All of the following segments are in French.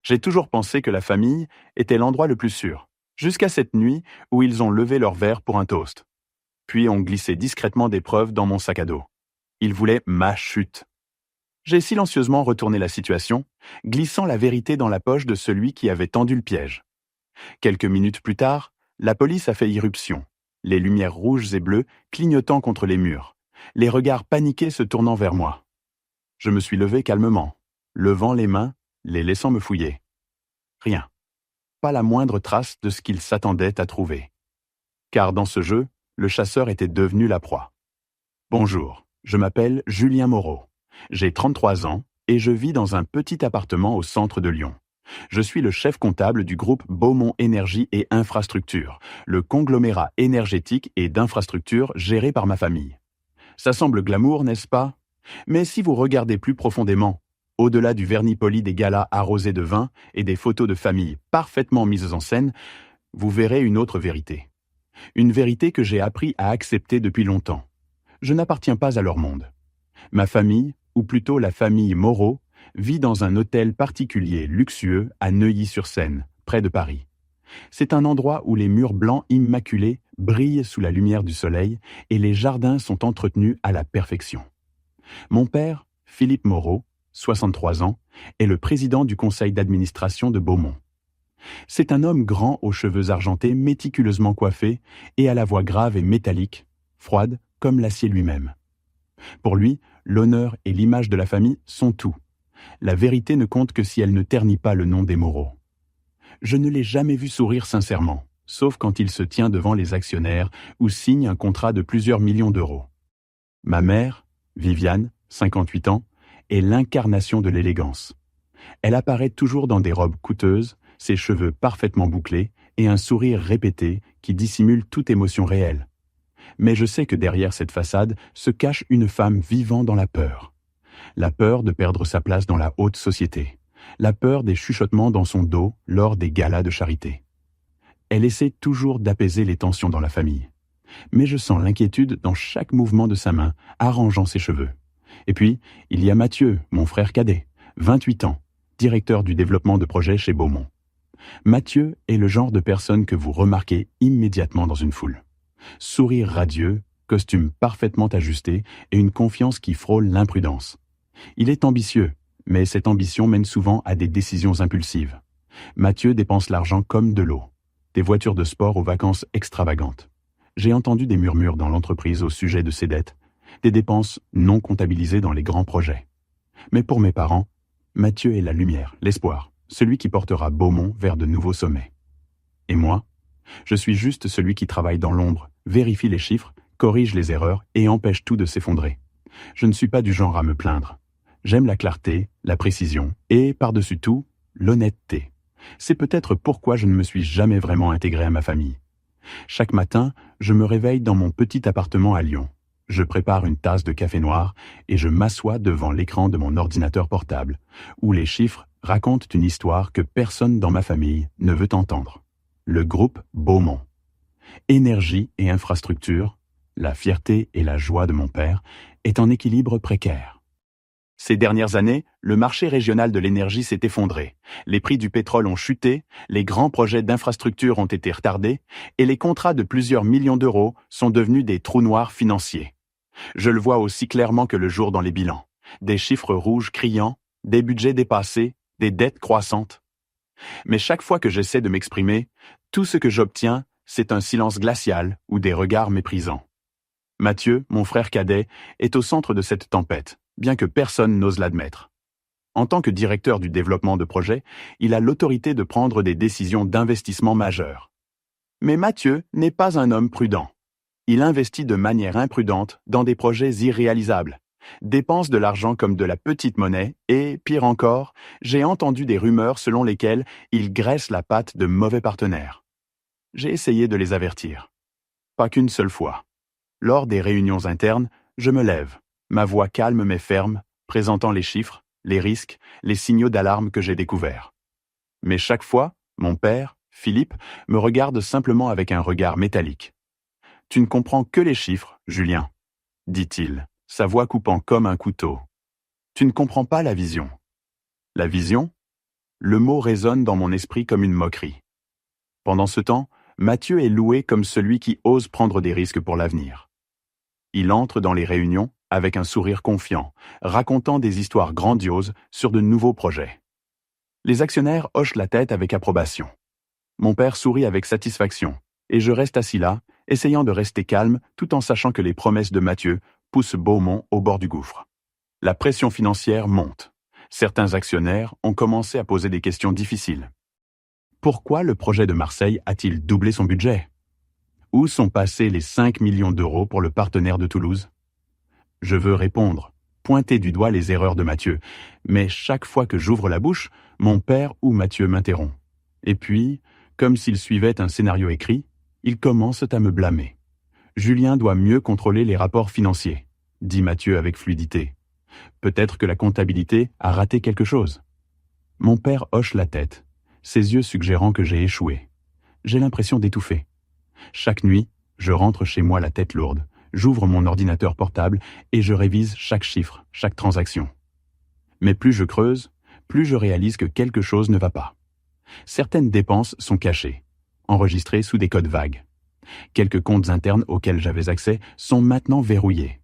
J'ai toujours pensé que la famille était l'endroit le plus sûr, jusqu'à cette nuit où ils ont levé leur verre pour un toast. Puis ont glissé discrètement des preuves dans mon sac à dos. Ils voulaient ma chute. J'ai silencieusement retourné la situation, glissant la vérité dans la poche de celui qui avait tendu le piège. Quelques minutes plus tard, la police a fait irruption, les lumières rouges et bleues clignotant contre les murs, les regards paniqués se tournant vers moi. Je me suis levé calmement, levant les mains, les laissant me fouiller. Rien. Pas la moindre trace de ce qu'ils s'attendaient à trouver. Car dans ce jeu, le chasseur était devenu la proie. Bonjour, je m'appelle Julien Moreau. J'ai 33 ans et je vis dans un petit appartement au centre de Lyon. Je suis le chef comptable du groupe Beaumont Énergie et Infrastructure, le conglomérat énergétique et d'infrastructures géré par ma famille. Ça semble glamour, n'est-ce pas? Mais si vous regardez plus profondément, au-delà du vernis poli des galas arrosés de vin et des photos de famille parfaitement mises en scène, vous verrez une autre vérité. Une vérité que j'ai appris à accepter depuis longtemps. Je n'appartiens pas à leur monde. Ma famille, ou plutôt la famille Moreau, vit dans un hôtel particulier luxueux à Neuilly-sur-Seine, près de Paris. C'est un endroit où les murs blancs immaculés brillent sous la lumière du soleil et les jardins sont entretenus à la perfection. Mon père, Philippe Moreau, 63 ans, est le président du conseil d'administration de Beaumont. C'est un homme grand aux cheveux argentés méticuleusement coiffés et à la voix grave et métallique, froide comme l'acier lui-même. Pour lui, l'honneur et l'image de la famille sont tout. La vérité ne compte que si elle ne ternit pas le nom des Moreau. Je ne l'ai jamais vu sourire sincèrement, sauf quand il se tient devant les actionnaires ou signe un contrat de plusieurs millions d'euros. Ma mère, Viviane, 58 ans, est l'incarnation de l'élégance. Elle apparaît toujours dans des robes coûteuses, ses cheveux parfaitement bouclés et un sourire répété qui dissimule toute émotion réelle. Mais je sais que derrière cette façade se cache une femme vivant dans la peur. La peur de perdre sa place dans la haute société. La peur des chuchotements dans son dos lors des galas de charité. Elle essaie toujours d'apaiser les tensions dans la famille. Mais je sens l'inquiétude dans chaque mouvement de sa main, arrangeant ses cheveux. Et puis, il y a Mathieu, mon frère cadet, 28 ans, directeur du développement de projets chez Beaumont. Mathieu est le genre de personne que vous remarquez immédiatement dans une foule. Sourire radieux, costume parfaitement ajusté et une confiance qui frôle l'imprudence. Il est ambitieux, mais cette ambition mène souvent à des décisions impulsives. Mathieu dépense l'argent comme de l'eau. Des voitures de sport aux vacances extravagantes. J'ai entendu des murmures dans l'entreprise au sujet de ses dettes, des dépenses non comptabilisées dans les grands projets. Mais pour mes parents, Mathieu est la lumière, l'espoir, celui qui portera Beaumont vers de nouveaux sommets. Et moi, je suis juste celui qui travaille dans l'ombre, vérifie les chiffres, corrige les erreurs et empêche tout de s'effondrer. Je ne suis pas du genre à me plaindre. J'aime la clarté, la précision et, par-dessus tout, l'honnêteté. C'est peut-être pourquoi je ne me suis jamais vraiment intégré à ma famille. Chaque matin, je me réveille dans mon petit appartement à Lyon. Je prépare une tasse de café noir et je m'assois devant l'écran de mon ordinateur portable, où les chiffres racontent une histoire que personne dans ma famille ne veut entendre. Le groupe Beaumont. Énergie et infrastructure, la fierté et la joie de mon père, est en équilibre précaire. Ces dernières années, le marché régional de l'énergie s'est effondré, les prix du pétrole ont chuté, les grands projets d'infrastructure ont été retardés et les contrats de plusieurs millions d'euros sont devenus des trous noirs financiers. Je le vois aussi clairement que le jour dans les bilans. Des chiffres rouges criants, des budgets dépassés, des dettes croissantes. Mais chaque fois que j'essaie de m'exprimer, tout ce que j'obtiens, c'est un silence glacial ou des regards méprisants. Mathieu, mon frère cadet, est au centre de cette tempête, bien que personne n'ose l'admettre. En tant que directeur du développement de projet, il a l'autorité de prendre des décisions d'investissement majeures. Mais Mathieu n'est pas un homme prudent. Il investit de manière imprudente dans des projets irréalisables, dépense de l'argent comme de la petite monnaie et, pire encore, j'ai entendu des rumeurs selon lesquelles il graisse la patte de mauvais partenaires. J'ai essayé de les avertir. Pas qu'une seule fois. Lors des réunions internes, je me lève, ma voix calme mais ferme, présentant les chiffres, les risques, les signaux d'alarme que j'ai découverts. Mais chaque fois, mon père, Philippe, me regarde simplement avec un regard métallique. « Tu ne comprends que les chiffres, Julien, » dit-il, sa voix coupant comme un couteau. « Tu ne comprends pas la vision. » La vision ? le mot résonne dans mon esprit comme une moquerie. Pendant ce temps, Mathieu est loué comme celui qui ose prendre des risques pour l'avenir. Il entre dans les réunions avec un sourire confiant, racontant des histoires grandioses sur de nouveaux projets. Les actionnaires hochent la tête avec approbation. Mon père sourit avec satisfaction, et je reste assis là, essayant de rester calme tout en sachant que les promesses de Mathieu poussent Beaumont au bord du gouffre. La pression financière monte. Certains actionnaires ont commencé à poser des questions difficiles. Pourquoi le projet de Marseille a-t-il doublé son budget? Où sont passés les 5 millions d'euros pour le partenaire de Toulouse? Je veux répondre, pointer du doigt les erreurs de Mathieu, mais chaque fois que j'ouvre la bouche, mon père ou Mathieu m'interrompt. Et puis, comme s'il suivait un scénario écrit, ils commencent à me blâmer. Julien doit mieux contrôler les rapports financiers, dit Mathieu avec fluidité. Peut-être que la comptabilité a raté quelque chose. Mon père hoche la tête, ses yeux suggérant que j'ai échoué. J'ai l'impression d'étouffer. Chaque nuit, je rentre chez moi la tête lourde, j'ouvre mon ordinateur portable et je révise chaque chiffre, chaque transaction. Mais plus je creuse, plus je réalise que quelque chose ne va pas. Certaines dépenses sont cachées, enregistrées sous des codes vagues. Quelques comptes internes auxquels j'avais accès sont maintenant verrouillés.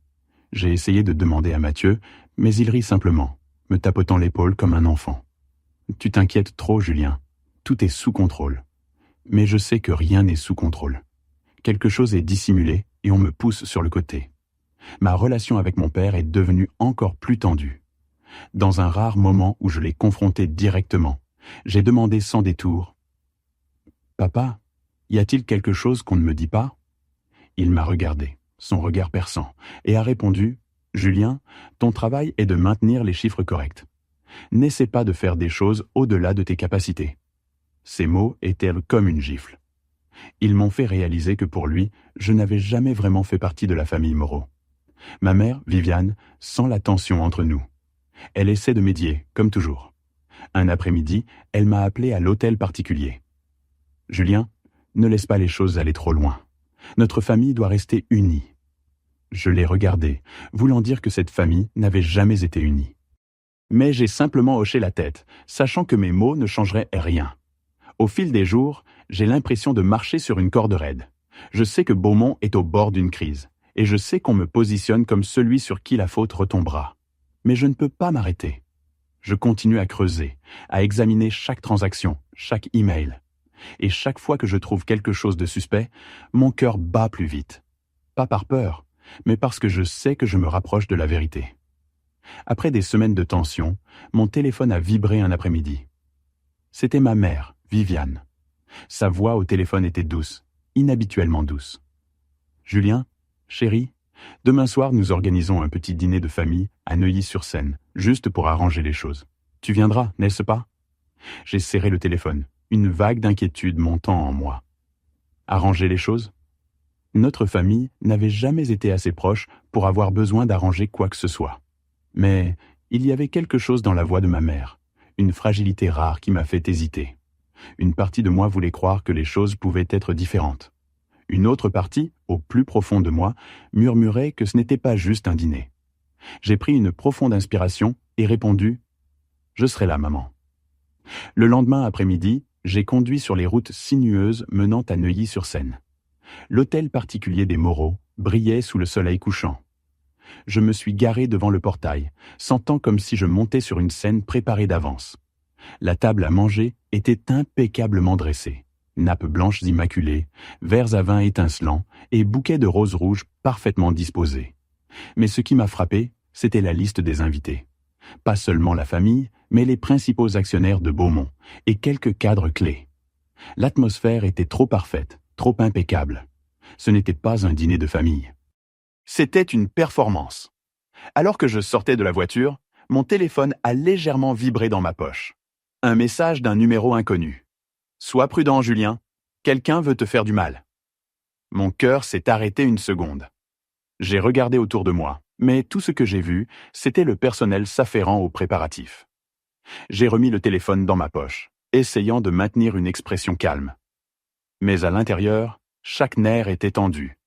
J'ai essayé de demander à Mathieu, mais il rit simplement, me tapotant l'épaule comme un enfant. « Tu t'inquiètes trop, Julien. Tout est sous contrôle. » Mais je sais que rien n'est sous contrôle. Quelque chose est dissimulé et on me pousse sur le côté. Ma relation avec mon père est devenue encore plus tendue. Dans un rare moment où je l'ai confronté directement, j'ai demandé sans détour « Papa, y a-t-il quelque chose qu'on ne me dit pas ?» Il m'a regardé, son regard perçant, et a répondu « Julien, ton travail est de maintenir les chiffres corrects. N'essaie pas de faire des choses au-delà de tes capacités. » Ces mots étaient comme une gifle. Ils m'ont fait réaliser que pour lui, je n'avais jamais vraiment fait partie de la famille Moreau. Ma mère, Viviane, sent la tension entre nous. Elle essaie de médier, comme toujours. Un après-midi, elle m'a appelé à l'hôtel particulier. « Julien, ne laisse pas les choses aller trop loin. Notre famille doit rester unie. » Je l'ai regardé, voulant dire que cette famille n'avait jamais été unie. Mais j'ai simplement hoché la tête, sachant que mes mots ne changeraient rien. Au fil des jours, j'ai l'impression de marcher sur une corde raide. Je sais que Beaumont est au bord d'une crise, et je sais qu'on me positionne comme celui sur qui la faute retombera. Mais je ne peux pas m'arrêter. Je continue à creuser, à examiner chaque transaction, chaque email. Et chaque fois que je trouve quelque chose de suspect, mon cœur bat plus vite. Pas par peur, mais parce que je sais que je me rapproche de la vérité. Après des semaines de tension, mon téléphone a vibré un après-midi. C'était ma mère, Viviane. Sa voix au téléphone était douce, inhabituellement douce. « Julien, chérie, demain soir nous organisons un petit dîner de famille à Neuilly-sur-Seine, juste pour arranger les choses. Tu viendras, n'est-ce pas ?» J'ai serré le téléphone, une vague d'inquiétude montant en moi. Arranger les choses? Notre famille n'avait jamais été assez proche pour avoir besoin d'arranger quoi que ce soit. Mais il y avait quelque chose dans la voix de ma mère, une fragilité rare qui m'a fait hésiter. Une partie de moi voulait croire que les choses pouvaient être différentes. Une autre partie, au plus profond de moi, murmurait que ce n'était pas juste un dîner. J'ai pris une profonde inspiration et répondu « Je serai là, maman ». Le lendemain après-midi, j'ai conduit sur les routes sinueuses menant à Neuilly-sur-Seine. L'hôtel particulier des Moreau brillait sous le soleil couchant. Je me suis garé devant le portail, sentant comme si je montais sur une scène préparée d'avance. La table à manger était impeccablement dressée. Nappes blanches immaculées, verres à vin étincelants et bouquets de roses rouges parfaitement disposés. Mais ce qui m'a frappé, c'était la liste des invités. Pas seulement la famille, mais les principaux actionnaires de Beaumont et quelques cadres clés. L'atmosphère était trop parfaite, trop impeccable. Ce n'était pas un dîner de famille. C'était une performance. Alors que je sortais de la voiture, mon téléphone a légèrement vibré dans ma poche. Un message d'un numéro inconnu. « Sois prudent, Julien. Quelqu'un veut te faire du mal. » Mon cœur s'est arrêté une seconde. J'ai regardé autour de moi, mais tout ce que j'ai vu, c'était le personnel s'affairant aux préparatifs. J'ai remis le téléphone dans ma poche, essayant de maintenir une expression calme. Mais à l'intérieur, chaque nerf était tendu.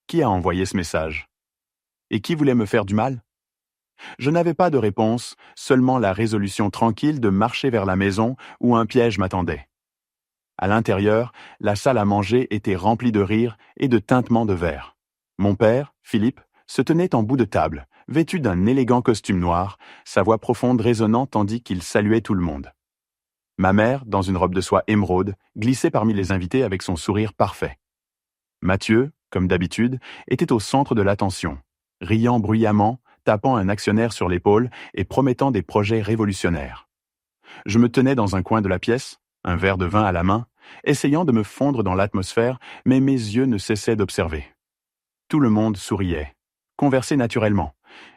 Qui a envoyé ce message? Et qui voulait me faire du mal? Je n'avais pas de réponse, seulement la résolution tranquille de marcher vers la maison où un piège m'attendait. À l'intérieur, la salle à manger était remplie de rires et de tintements de verre. Mon père, Philippe, se tenait en bout de table, vêtu d'un élégant costume noir, sa voix profonde résonnant tandis qu'il saluait tout le monde. Ma mère, dans une robe de soie émeraude, glissait parmi les invités avec son sourire parfait. Mathieu, comme d'habitude, était au centre de l'attention, riant bruyamment, tapant un actionnaire sur l'épaule et promettant des projets révolutionnaires. Je me tenais dans un coin de la pièce, un verre de vin à la main, essayant de me fondre dans l'atmosphère, mais mes yeux ne cessaient d'observer. Tout le monde souriait, conversait naturellement,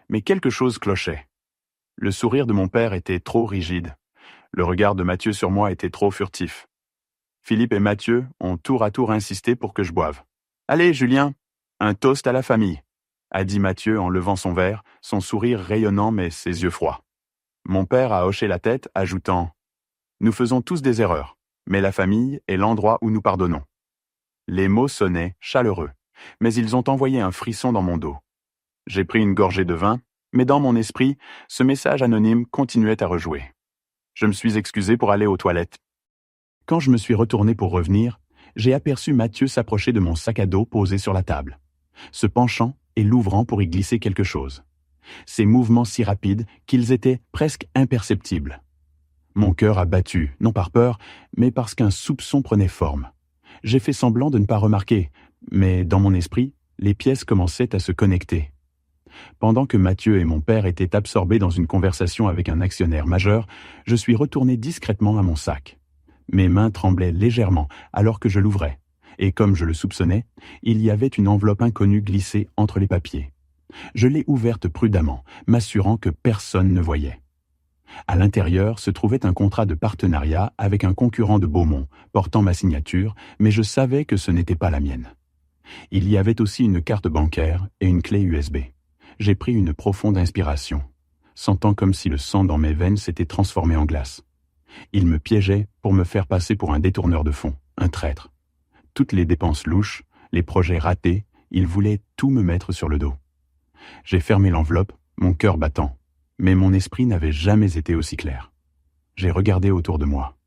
mais quelque chose clochait. Le sourire de mon père était trop rigide. Le regard de Mathieu sur moi était trop furtif. Philippe et Mathieu ont tour à tour insisté pour que je boive. « Allez, Julien, un toast à la famille », a dit Mathieu en levant son verre, son sourire rayonnant mais ses yeux froids. Mon père a hoché la tête, ajoutant « Nous faisons tous des erreurs, mais la famille est l'endroit où nous pardonnons. » Les mots sonnaient chaleureux, mais ils ont envoyé un frisson dans mon dos. J'ai pris une gorgée de vin, mais dans mon esprit, ce message anonyme continuait à rejouer. Je me suis excusé pour aller aux toilettes. Quand je me suis retourné pour revenir, j'ai aperçu Mathieu s'approcher de mon sac à dos posé sur la table, se penchant et l'ouvrant pour y glisser quelque chose. Ces mouvements si rapides qu'ils étaient presque imperceptibles. Mon cœur a battu, non par peur, mais parce qu'un soupçon prenait forme. J'ai fait semblant de ne pas remarquer, mais dans mon esprit, les pièces commençaient à se connecter. Pendant que Mathieu et mon père étaient absorbés dans une conversation avec un actionnaire majeur, je suis retourné discrètement à mon sac. Mes mains tremblaient légèrement alors que je l'ouvrais, et comme je le soupçonnais, il y avait une enveloppe inconnue glissée entre les papiers. Je l'ai ouverte prudemment, m'assurant que personne ne voyait. À l'intérieur se trouvait un contrat de partenariat avec un concurrent de Beaumont, portant ma signature, mais je savais que ce n'était pas la mienne. Il y avait aussi une carte bancaire et une clé USB. J'ai pris une profonde inspiration, sentant comme si le sang dans mes veines s'était transformé en glace. Il me piégeait pour me faire passer pour un détourneur de fonds, un traître. Toutes les dépenses louches, les projets ratés, il voulait tout me mettre sur le dos. J'ai fermé l'enveloppe, mon cœur battant, mais mon esprit n'avait jamais été aussi clair. J'ai regardé autour de moi.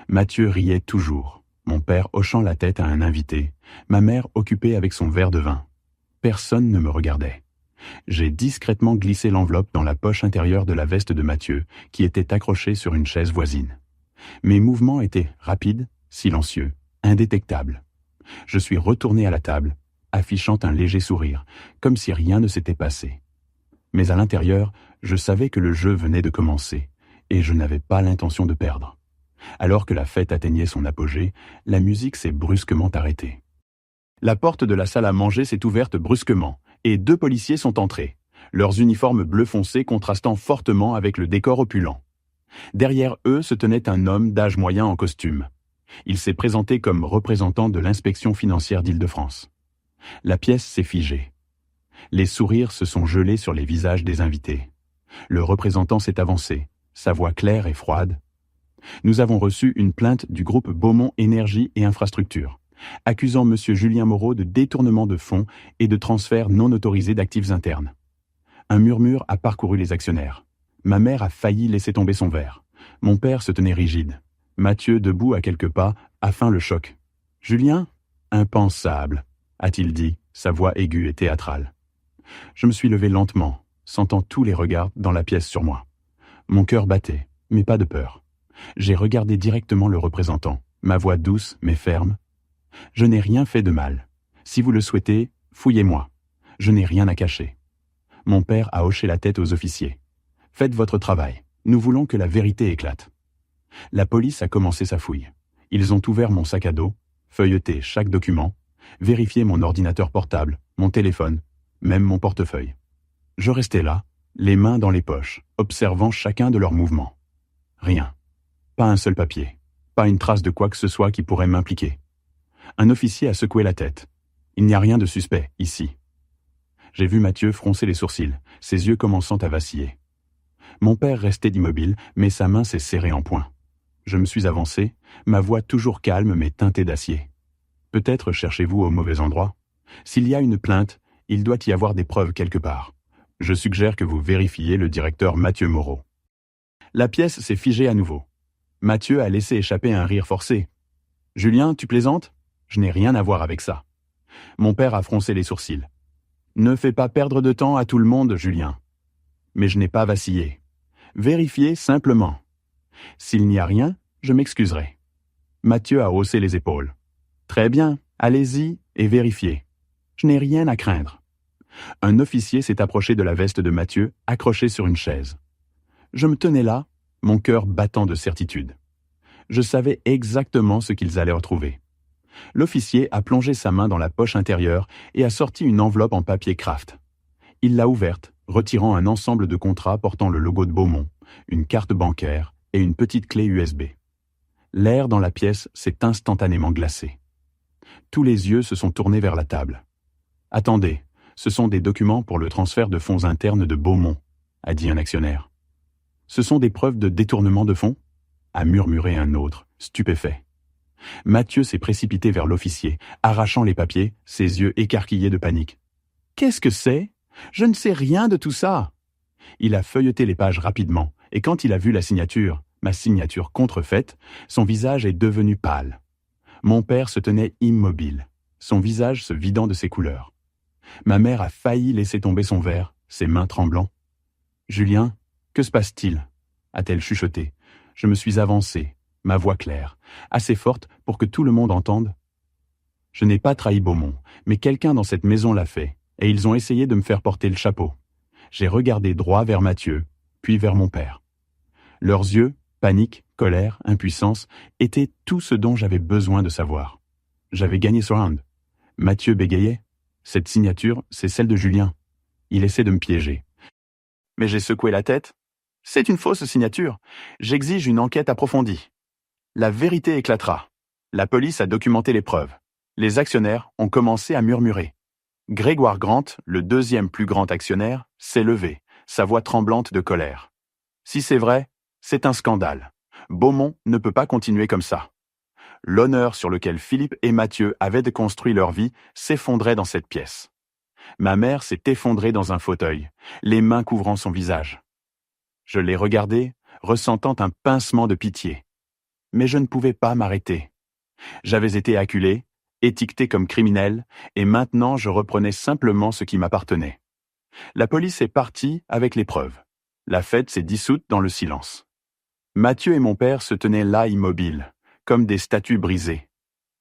Mathieu riait toujours, mon père hochant la tête à un invité, ma mère occupée avec son verre de vin. Personne ne me regardait. J'ai discrètement glissé l'enveloppe dans la poche intérieure de la veste de Mathieu, qui était accrochée sur une chaise voisine. Mes mouvements étaient rapides, silencieux, indétectables. Je suis retourné à la table, affichant un léger sourire, comme si rien ne s'était passé. Mais à l'intérieur, je savais que le jeu venait de commencer, et je n'avais pas l'intention de perdre. Alors que la fête atteignait son apogée, la musique s'est brusquement arrêtée. La porte de la salle à manger s'est ouverte brusquement, et 2 policiers sont entrés, leurs uniformes bleu foncé contrastant fortement avec le décor opulent. Derrière eux se tenait un homme d'âge moyen en costume. Il s'est présenté comme représentant de l'inspection financière d'Île-de-France. La pièce s'est figée. Les sourires se sont gelés sur les visages des invités. Le représentant s'est avancé, sa voix claire et froide. Nous avons reçu une plainte du groupe Beaumont Énergie et Infrastructure, accusant M. Julien Moreau de détournement de fonds et de transfert non autorisé d'actifs internes. Un murmure a parcouru les actionnaires. Ma mère a failli laisser tomber son verre. Mon père se tenait rigide. Mathieu, debout à quelques pas, a feint le choc. « Julien ? Impensable !» a-t-il dit, sa voix aiguë et théâtrale. Je me suis levé lentement, sentant tous les regards dans la pièce sur moi. Mon cœur battait, mais pas de peur. J'ai regardé directement le représentant, ma voix douce mais ferme. « Je n'ai rien fait de mal. Si vous le souhaitez, fouillez-moi. Je n'ai rien à cacher. » Mon père a hoché la tête aux officiers. « Faites votre travail. Nous voulons que la vérité éclate. » La police a commencé sa fouille. Ils ont ouvert mon sac à dos, feuilleté chaque document, vérifié mon ordinateur portable, mon téléphone, même mon portefeuille. Je restais là, les mains dans les poches, observant chacun de leurs mouvements. Rien. Pas un seul papier. Pas une trace de quoi que ce soit qui pourrait m'impliquer. Un officier a secoué la tête. Il n'y a rien de suspect, ici. J'ai vu Mathieu froncer les sourcils, ses yeux commençant à vaciller. Mon père restait immobile, mais sa main s'est serrée en poing. Je me suis avancé, ma voix toujours calme mais teintée d'acier. Peut-être cherchez-vous au mauvais endroit. S'il y a une plainte, il doit y avoir des preuves quelque part. Je suggère que vous vérifiez le directeur Mathieu Moreau. La pièce s'est figée à nouveau. Mathieu a laissé échapper un rire forcé. Julien, tu plaisantes? Je n'ai rien à voir avec ça. Mon père a froncé les sourcils. Ne fais pas perdre de temps à tout le monde, Julien. Mais je n'ai pas vacillé. Vérifiez simplement. S'il n'y a rien, je m'excuserai. Mathieu a haussé les épaules. Très bien, allez-y et vérifiez. Je n'ai rien à craindre. Un officier s'est approché de la veste de Mathieu, accroché sur une chaise. Je me tenais là, mon cœur battant de certitude. Je savais exactement ce qu'ils allaient retrouver. L'officier a plongé sa main dans la poche intérieure et a sorti une enveloppe en papier Kraft. Il l'a ouverte, retirant un ensemble de contrats portant le logo de Beaumont, une carte bancaire et une petite clé USB. L'air dans la pièce s'est instantanément glacé. Tous les yeux se sont tournés vers la table. « Attendez, ce sont des documents pour le transfert de fonds internes de Beaumont, » a dit un actionnaire. « Ce sont des preuves de détournement de fonds » a murmuré un autre, stupéfait. Mathieu s'est précipité vers l'officier, arrachant les papiers, ses yeux écarquillés de panique. « Qu'est-ce que c'est? Je ne sais rien de tout ça !» Il a feuilleté les pages rapidement, et quand il a vu la signature, ma signature contrefaite, son visage est devenu pâle. Mon père se tenait immobile, son visage se vidant de ses couleurs. Ma mère a failli laisser tomber son verre, ses mains tremblant. « Julien, que se passe-t-il » a-t-elle chuchoté. Je me suis avancé, ma voix claire, assez forte pour que tout le monde entende. Je n'ai pas trahi Beaumont, mais quelqu'un dans cette maison l'a fait, et ils ont essayé de me faire porter le chapeau. J'ai regardé droit vers Mathieu, puis vers mon père. Leurs yeux, panique, colère, impuissance, étaient tout ce dont j'avais besoin de savoir. J'avais gagné ce round. Mathieu bégayait. Cette signature, c'est celle de Julien. Il essaie de me piéger. Mais j'ai secoué la tête. C'est une fausse signature. J'exige une enquête approfondie. La vérité éclatera. La police a documenté les preuves. Les actionnaires ont commencé à murmurer. Grégoire Grant, le deuxième plus grand actionnaire, s'est levé, sa voix tremblante de colère. Si c'est vrai, c'est un scandale. Beaumont ne peut pas continuer comme ça. L'honneur sur lequel Philippe et Mathieu avaient construit leur vie s'effondrait dans cette pièce. Ma mère s'est effondrée dans un fauteuil, les mains couvrant son visage. Je l'ai regardée, ressentant un pincement de pitié. Mais je ne pouvais pas m'arrêter. J'avais été acculé, étiqueté comme criminel, et maintenant je reprenais simplement ce qui m'appartenait. La police est partie avec les preuves. La fête s'est dissoute dans le silence. Mathieu et mon père se tenaient là immobiles, comme des statues brisées.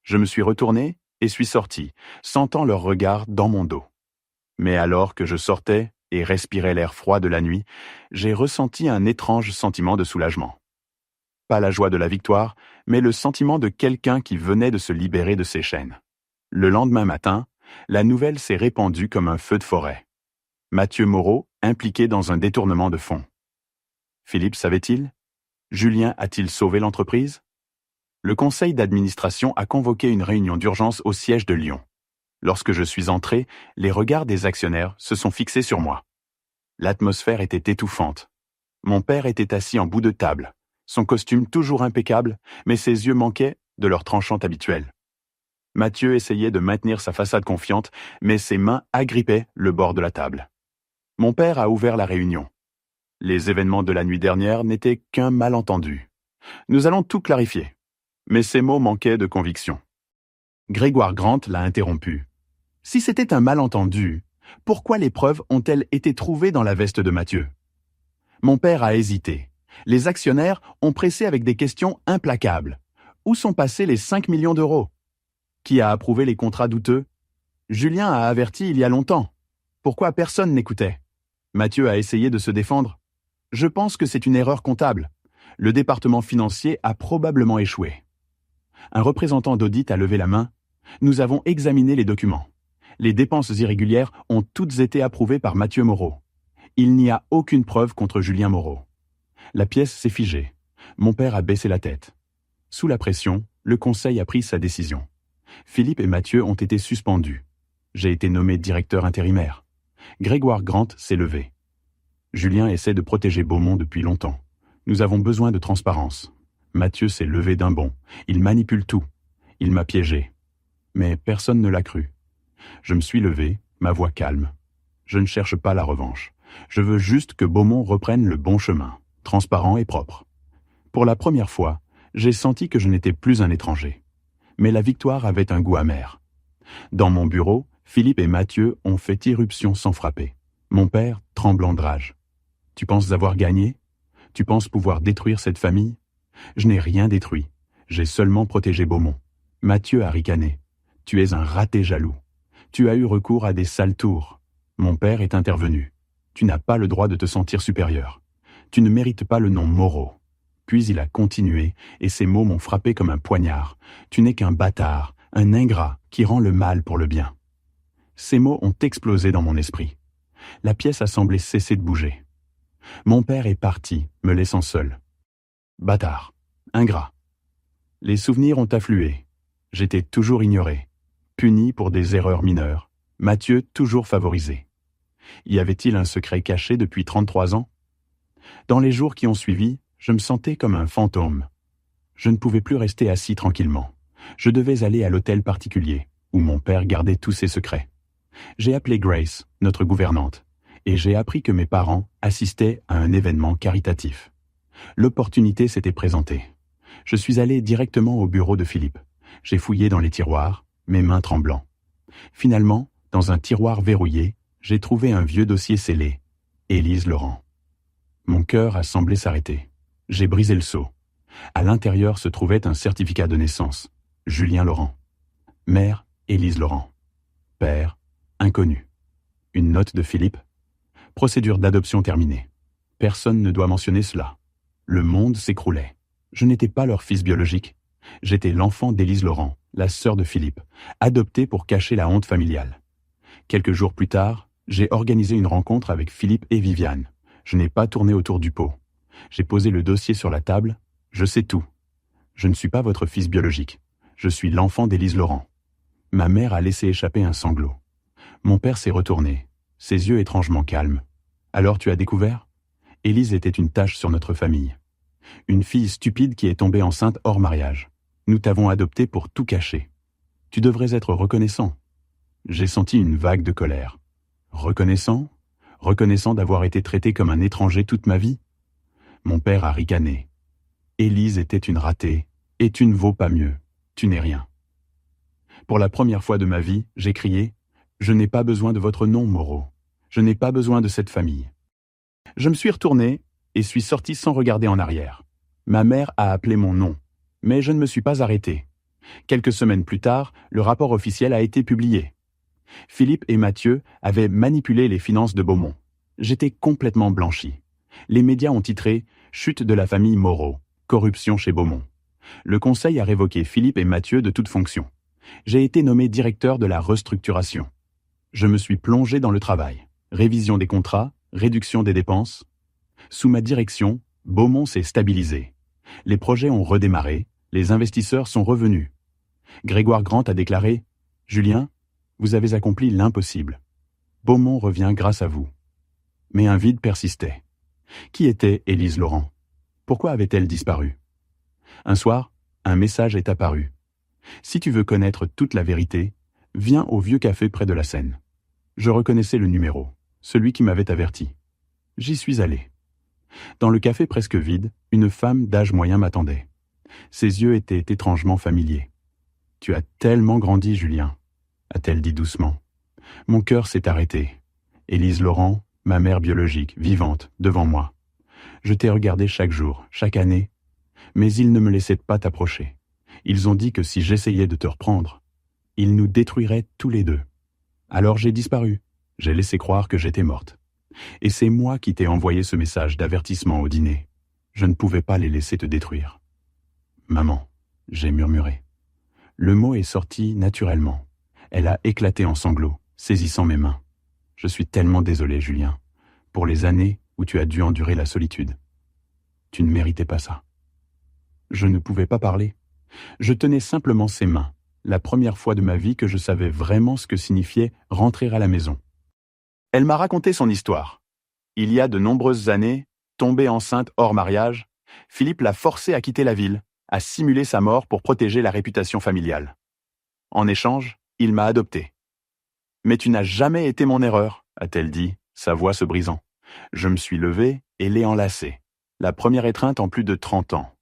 Je me suis retourné et suis sorti, sentant leur regard dans mon dos. Mais alors que je sortais et respirais l'air froid de la nuit, j'ai ressenti un étrange sentiment de soulagement. Pas la joie de la victoire, mais le sentiment de quelqu'un qui venait de se libérer de ses chaînes. Le lendemain matin, la nouvelle s'est répandue comme un feu de forêt. Mathieu Moreau impliqué dans un détournement de fonds. Philippe savait-il? Julien a-t-il sauvé l'entreprise? Le conseil d'administration a convoqué une réunion d'urgence au siège de Lyon. Lorsque je suis entré, les regards des actionnaires se sont fixés sur moi. L'atmosphère était étouffante. Mon père était assis en bout de table, son costume toujours impeccable, mais ses yeux manquaient de leur tranchante habituelle. Mathieu essayait de maintenir sa façade confiante, mais ses mains agrippaient le bord de la table. Mon père a ouvert la réunion. Les événements de la nuit dernière n'étaient qu'un malentendu. Nous allons tout clarifier. Mais ces mots manquaient de conviction. Grégoire Grant l'a interrompu. Si c'était un malentendu, pourquoi les preuves ont-elles été trouvées dans la veste de Mathieu? Mon père a hésité. Les actionnaires ont pressé avec des questions implacables. Où sont passés les 5 millions d'euros? Qui a approuvé les contrats douteux? Julien a averti il y a longtemps. Pourquoi personne n'écoutait? Mathieu a essayé de se défendre. Je pense que c'est une erreur comptable. Le département financier a probablement échoué. Un représentant d'audit a levé la main. Nous avons examiné les documents. Les dépenses irrégulières ont toutes été approuvées par Mathieu Moreau. Il n'y a aucune preuve contre Julien Moreau. La pièce s'est figée. Mon père a baissé la tête. Sous la pression, le conseil a pris sa décision. Philippe et Mathieu ont été suspendus. J'ai été nommé directeur intérimaire. Grégoire Grant s'est levé. Julien essaie de protéger Beaumont depuis longtemps. Nous avons besoin de transparence. Mathieu s'est levé d'un bond. Il manipule tout. Il m'a piégé. Mais personne ne l'a cru. Je me suis levé, ma voix calme. Je ne cherche pas la revanche. Je veux juste que Beaumont reprenne le bon chemin, transparent et propre. Pour la première fois, j'ai senti que je n'étais plus un étranger. Mais la victoire avait un goût amer. Dans mon bureau, Philippe et Mathieu ont fait irruption sans frapper. Mon père, tremblant de rage. « Tu penses avoir gagné ? Tu penses pouvoir détruire cette famille ? » Je n'ai rien détruit. J'ai seulement protégé Beaumont. Mathieu a ricané. « Tu es un raté jaloux. Tu as eu recours à des sales tours. » Mon père est intervenu. « Tu n'as pas le droit de te sentir supérieur. Tu ne mérites pas le nom Moreau. » Puis il a continué, et ces mots m'ont frappé comme un poignard. « Tu n'es qu'un bâtard, un ingrat qui rend le mal pour le bien. » Ces mots ont explosé dans mon esprit. La pièce a semblé cesser de bouger. Mon père est parti, me laissant seul. Bâtard, ingrat. Les souvenirs ont afflué. J'étais toujours ignoré, puni pour des erreurs mineures. Mathieu toujours favorisé. Y avait-il un secret caché depuis 33 ans ? Dans les jours qui ont suivi, je me sentais comme un fantôme. Je ne pouvais plus rester assis tranquillement. Je devais aller à l'hôtel particulier, où mon père gardait tous ses secrets. J'ai appelé Grace, notre gouvernante, et j'ai appris que mes parents assistaient à un événement caritatif. L'opportunité s'était présentée. Je suis allé directement au bureau de Philippe. J'ai fouillé dans les tiroirs, mes mains tremblant. Finalement, dans un tiroir verrouillé, j'ai trouvé un vieux dossier scellé. Élise Laurent. Mon cœur a semblé s'arrêter. J'ai brisé le sceau. À l'intérieur se trouvait un certificat de naissance. Julien Laurent. Mère, Élise Laurent. Père, inconnu. Une note de Philippe. Procédure d'adoption terminée. Personne ne doit mentionner cela. Le monde s'écroulait. Je n'étais pas leur fils biologique. J'étais l'enfant d'Élise Laurent, la sœur de Philippe, adoptée pour cacher la honte familiale. Quelques jours plus tard, j'ai organisé une rencontre avec Philippe et Viviane. Je n'ai pas tourné autour du pot. J'ai posé le dossier sur la table. Je sais tout. Je ne suis pas votre fils biologique. Je suis l'enfant d'Élise Laurent. Ma mère a laissé échapper un sanglot. Mon père s'est retourné, ses yeux étrangement calmes. Alors tu as découvert ? Élise était une tache sur notre famille. Une fille stupide qui est tombée enceinte hors mariage. Nous t'avons adoptée pour tout cacher. Tu devrais être reconnaissant. J'ai senti une vague de colère. Reconnaissant ? Reconnaissant d'avoir été traité comme un étranger toute ma vie ? Mon père a ricané. Élise était une ratée, et tu ne vaux pas mieux. Tu n'es rien. Pour la première fois de ma vie, j'ai crié « Je n'ai pas besoin de votre nom, Moreau. Je n'ai pas besoin de cette famille. » Je me suis retourné et suis sorti sans regarder en arrière. Ma mère a appelé mon nom, mais je ne me suis pas arrêté. Quelques semaines plus tard, le rapport officiel a été publié. Philippe et Mathieu avaient manipulé les finances de Beaumont. J'étais complètement blanchi. Les médias ont titré « Chute de la famille Moreau, corruption chez Beaumont ». Le conseil a révoqué Philippe et Mathieu de toute fonction. J'ai été nommé directeur de la restructuration. Je me suis plongé dans le travail. Révision des contrats, réduction des dépenses. Sous ma direction, Beaumont s'est stabilisé. Les projets ont redémarré, les investisseurs sont revenus. Grégoire Grant a déclaré « Julien, vous avez accompli l'impossible. Beaumont revient grâce à vous. » Mais un vide persistait. Qui était Élise Laurent ? Pourquoi avait-elle disparu ? Un soir, un message est apparu. Si tu veux connaître toute la vérité, viens au vieux café près de la Seine. Je reconnaissais le numéro, celui qui m'avait averti. J'y suis allé. Dans le café presque vide, une femme d'âge moyen m'attendait. Ses yeux étaient étrangement familiers. « Tu as tellement grandi, Julien », a-t-elle dit doucement. Mon cœur s'est arrêté. Élise Laurent, ma mère biologique, vivante, devant moi. Je t'ai regardé chaque jour, chaque année, mais ils ne me laissaient pas t'approcher. Ils ont dit que si j'essayais de te reprendre, ils nous détruiraient tous les deux. Alors j'ai disparu. J'ai laissé croire que j'étais morte. Et c'est moi qui t'ai envoyé ce message d'avertissement au dîner. Je ne pouvais pas les laisser te détruire. Maman, j'ai murmuré. Le mot est sorti naturellement. Elle a éclaté en sanglots, saisissant mes mains. Je suis tellement désolé, Julien, pour les années où tu as dû endurer la solitude. Tu ne méritais pas ça. Je ne pouvais pas parler. Je tenais simplement ses mains, la première fois de ma vie que je savais vraiment ce que signifiait rentrer à la maison. Elle m'a raconté son histoire. Il y a de nombreuses années, tombée enceinte hors mariage, Philippe l'a forcée à quitter la ville, à simuler sa mort pour protéger la réputation familiale. En échange, il m'a adopté. « Mais tu n'as jamais été mon erreur », a-t-elle dit, sa voix se brisant. Je me suis levé et l'ai enlacé. La première étreinte en plus de 30 ans.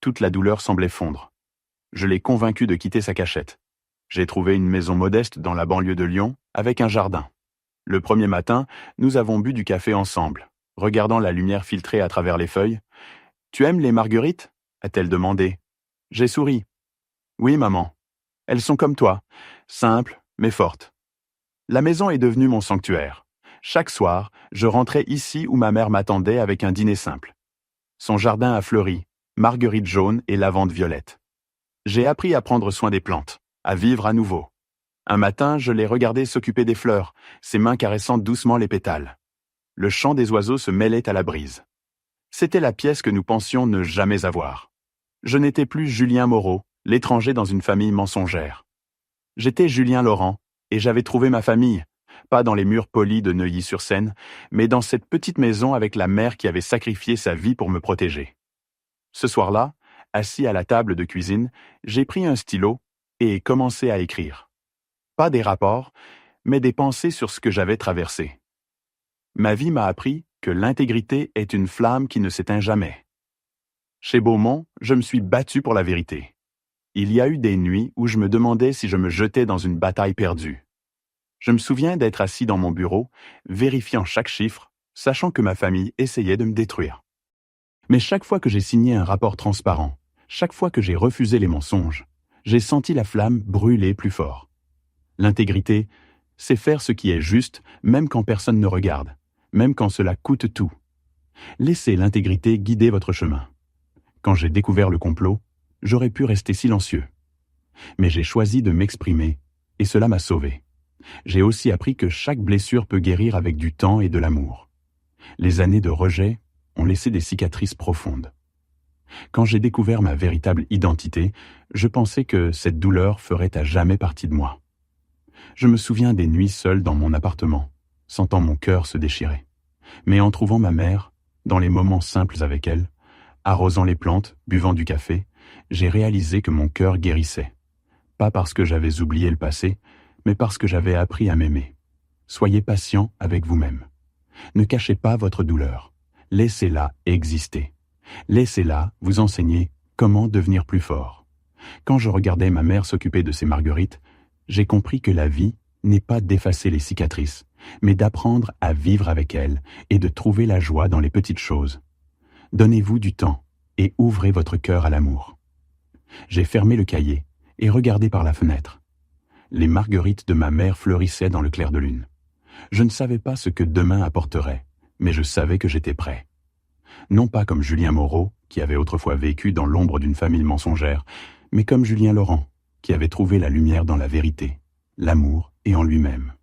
Toute la douleur semblait fondre. Je l'ai convaincu de quitter sa cachette. J'ai trouvé une maison modeste dans la banlieue de Lyon, avec un jardin. Le premier matin, nous avons bu du café ensemble, regardant la lumière filtrée à travers les feuilles. « Tu aimes les marguerites ?» a-t-elle demandé. J'ai souri. « Oui, maman. Elles sont comme toi, simples, mais fortes. » La maison est devenue mon sanctuaire. Chaque soir, je rentrais ici où ma mère m'attendait avec un dîner simple. Son jardin a fleuri, marguerites jaunes et lavandes violettes. J'ai appris à prendre soin des plantes, à vivre à nouveau. Un matin, je l'ai regardé s'occuper des fleurs, ses mains caressant doucement les pétales. Le chant des oiseaux se mêlait à la brise. C'était la pièce que nous pensions ne jamais avoir. Je n'étais plus Julien Moreau, l'étranger dans une famille mensongère. J'étais Julien Laurent, et j'avais trouvé ma famille, pas dans les murs polis de Neuilly-sur-Seine, mais dans cette petite maison avec la mère qui avait sacrifié sa vie pour me protéger. Ce soir-là, assis à la table de cuisine, j'ai pris un stylo et commencé à écrire. Pas des rapports, mais des pensées sur ce que j'avais traversé. Ma vie m'a appris que l'intégrité est une flamme qui ne s'éteint jamais. Chez Beaumont, je me suis battu pour la vérité. Il y a eu des nuits où je me demandais si je me jetais dans une bataille perdue. Je me souviens d'être assis dans mon bureau, vérifiant chaque chiffre, sachant que ma famille essayait de me détruire. Mais chaque fois que j'ai signé un rapport transparent, chaque fois que j'ai refusé les mensonges, j'ai senti la flamme brûler plus fort. L'intégrité, c'est faire ce qui est juste, même quand personne ne regarde, même quand cela coûte tout. Laissez l'intégrité guider votre chemin. Quand j'ai découvert le complot, j'aurais pu rester silencieux. Mais j'ai choisi de m'exprimer, et cela m'a sauvé. J'ai aussi appris que chaque blessure peut guérir avec du temps et de l'amour. Les années de rejet ont laissé des cicatrices profondes. Quand j'ai découvert ma véritable identité, je pensais que cette douleur ferait à jamais partie de moi. Je me souviens des nuits seules dans mon appartement, sentant mon cœur se déchirer. Mais en trouvant ma mère, dans les moments simples avec elle, arrosant les plantes, buvant du café, j'ai réalisé que mon cœur guérissait. Pas parce que j'avais oublié le passé, mais parce que j'avais appris à m'aimer. Soyez patient avec vous-même. Ne cachez pas votre douleur. Laissez-la exister. Laissez-la vous enseigner comment devenir plus fort. Quand je regardais ma mère s'occuper de ses marguerites, j'ai compris que la vie n'est pas d'effacer les cicatrices, mais d'apprendre à vivre avec elles et de trouver la joie dans les petites choses. Donnez-vous du temps et ouvrez votre cœur à l'amour. J'ai fermé le cahier et regardé par la fenêtre. Les marguerites de ma mère fleurissaient dans le clair de lune. Je ne savais pas ce que demain apporterait, mais je savais que j'étais prêt. Non pas comme Julien Moreau, qui avait autrefois vécu dans l'ombre d'une famille mensongère, mais comme Julien Laurent, qui avait trouvé la lumière dans la vérité, l'amour et en lui-même.